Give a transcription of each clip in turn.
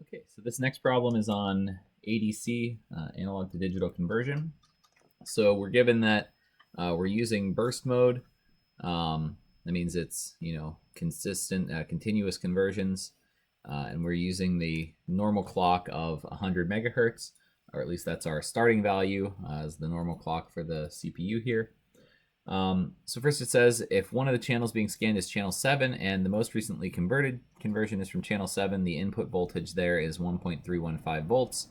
Okay, so this next problem is on ADC, analog to digital conversion. So we're given that we're using burst mode. That means it's consistent, continuous conversions, and we're using the normal clock of 100 megahertz, or at least that's our starting value as the normal clock for the CPU here. So first it says if one of the channels being scanned is channel 7 and the most recently converted conversion is from channel 7, the input voltage there is 1.315 volts.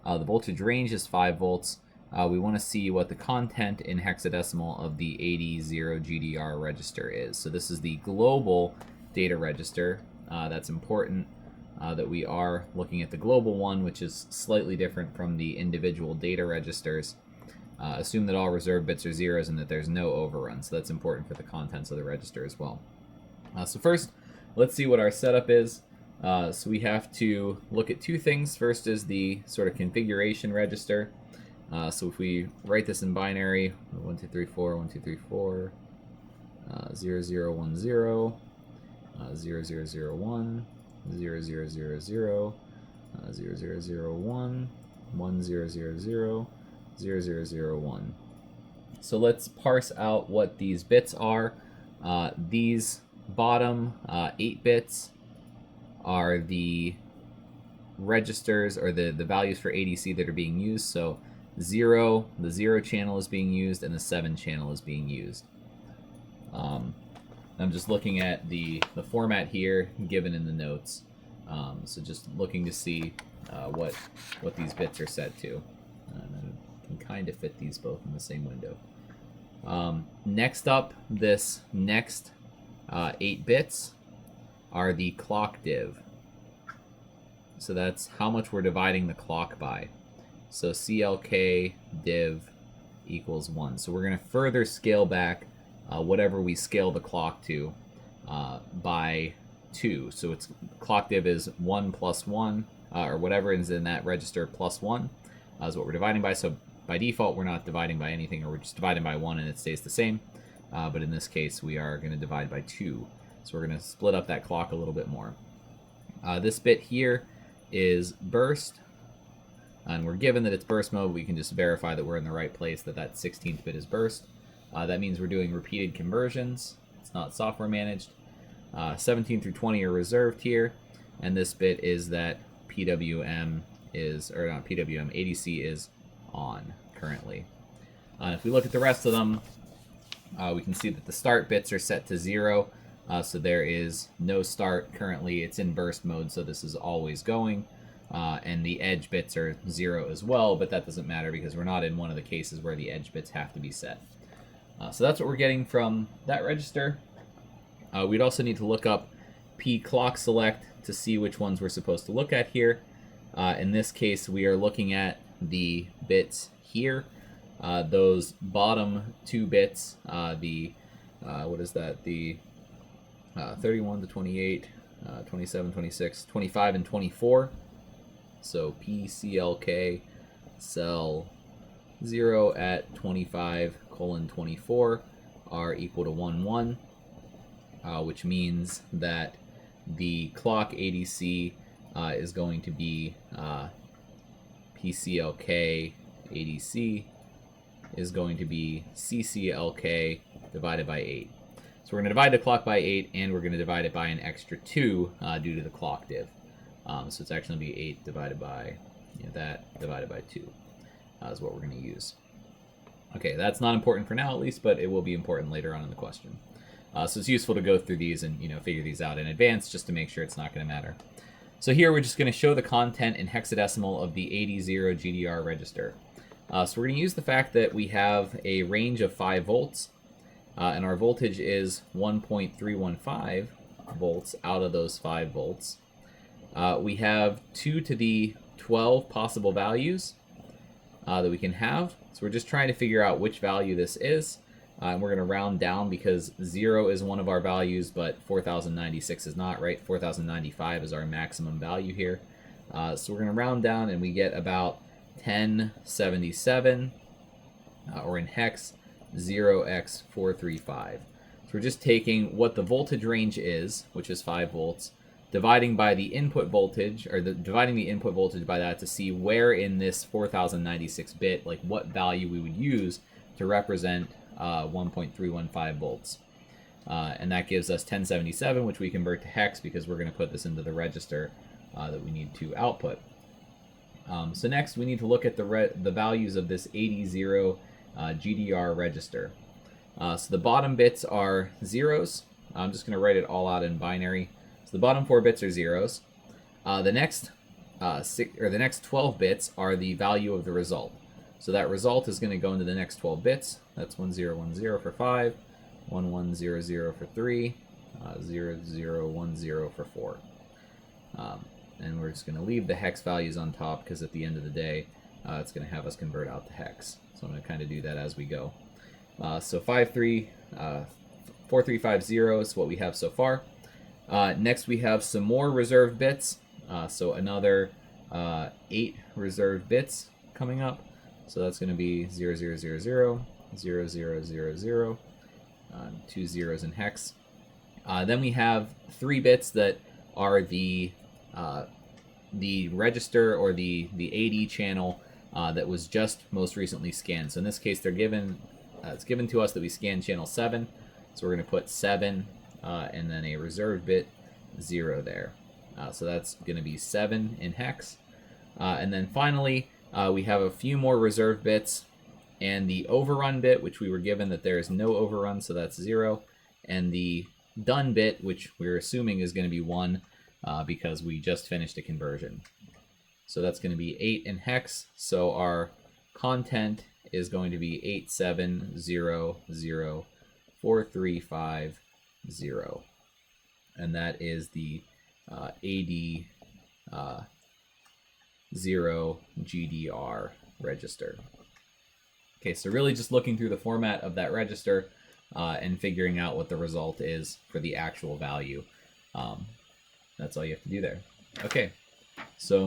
The voltage range is 5 volts. We want to see what the content in hexadecimal of the 80 GDR register is. So this is the global data register. That's important that we are looking at the global one, which is slightly different from the individual data registers. Assume that all reserved bits are zeros and that there's no overrun, so that's important for the contents of the register as well. So first, let's see what our setup is. So we have to look at two things. First is the sort of configuration register. So if we write this in binary, 1, 2, 3, 4, 1, 2, 3, 4, 0, 0, 1, 0, 0, 0, 0, 1, 0, 0, 0, 0, 0, 0, 0, 1, 1, 0, 0, 0, 0001. So let's parse out what these bits are. These bottom 8 bits are the registers or the values for ADC that are being used. So 0, the 0 channel is being used, and the 7 channel is being used. I'm just looking at the format here given in the notes. So just looking to see what these bits are set to. And can kind of fit these both in the same window. Next up, this next 8 bits are the clock div. So that's how much we're dividing the clock by. So CLK div equals 1. So we're going to further scale back whatever we scale the clock to by 2. So it's clock div is 1 plus 1, or whatever is in that register plus 1 is what we're dividing by. So by default, we're not dividing by anything, or we're just dividing by 1 and it stays the same. But in this case, we are going to divide by 2. So we're going to split up that clock a little bit more. This bit here is burst. And we're given that it's burst mode. We can just verify that we're in the right place, that 16th bit is burst. That means we're doing repeated conversions. It's not software managed. 17 through 20 are reserved here. And this bit is that PWM is, or not PWM, ADC is on currently. If we look at the rest of them, we can see that the start bits are set to 0. So there is no start currently. It's in burst mode, so this is always going. And the edge bits are 0 as well, but that doesn't matter because we're not in one of the cases where the edge bits have to be set. So that's what we're getting from that register. We'd also need to look up P clock select to see which ones we're supposed to look at here. In this case, we are looking at the bits here. Those bottom 2 bits, what is that? The 31 to 28, 27, 26, 25, and 24. So PCLK cell 0 at 25:24 are equal to 1, 1, which means that the clock ADC is going to be PCLK ADC is going to be CCLK divided by 8. So we're going to divide the clock by 8, and we're going to divide it by an extra 2 due to the clock div. So it's actually going to be 8 divided by that divided by 2 is what we're going to use. Okay, that's not important for now at least, but it will be important later on in the question. So it's useful to go through these and figure these out in advance just to make sure it's not going to matter. So here we're just going to show the content in hexadecimal of the 80 GDR register. So we're going to use the fact that we have a range of 5 volts, and our voltage is 1.315 volts out of those 5 volts. We have 2 to the 12 possible values that we can have. So we're just trying to figure out which value this is. And we're going to round down because 0 is one of our values, but 4096 is not, right? 4095 is our maximum value here. So we're going to round down and we get about 1077, or in hex, 0x435. So we're just taking what the voltage range is, which is 5 volts, dividing by the input voltage, or dividing the input voltage by that to see where in this 4096 bit, like what value we would use to represent 1.315 volts. And that gives us 1077, which we convert to hex because we're going to put this into the register that we need to output. So next we need to look at the values of this 80 GDR register. So the bottom bits are zeros. I'm just going to write it all out in binary. So the bottom 4 bits are zeros. The next 12 bits are the value of the result. So that result is going to go into the next 12 bits. That's 1010 for 5, 1100 for 3, 0010 for 4. And we're just going to leave the hex values on top because at the end of the day, it's going to have us convert out the hex. So I'm going to kind of do that as we go. So 4350 is what we have so far. Next we have some more reserved bits. So another 8 reserved bits coming up. So that's going to be 0000, 0000, 2 zeros in hex. Then we have 3 bits that are the register or the AD channel that was just most recently scanned. So in this case, they're given it's given to us that we scan channel 7. So we're going to put 7 and then a reserved bit 0 there. So that's going to be 7 in hex. And then finally, we have a few more reserved bits and the overrun bit, which we were given that there is no overrun, so that's 0. And the done bit, which we're assuming is going to be 1 because we just finished a conversion. So that's going to be 8 in hex. So our content is going to be 8700435. And that is the AD 0 GDR register. Okay, so really just looking through the format of that register and figuring out what the result is for the actual value. That's all you have to do there. Okay, so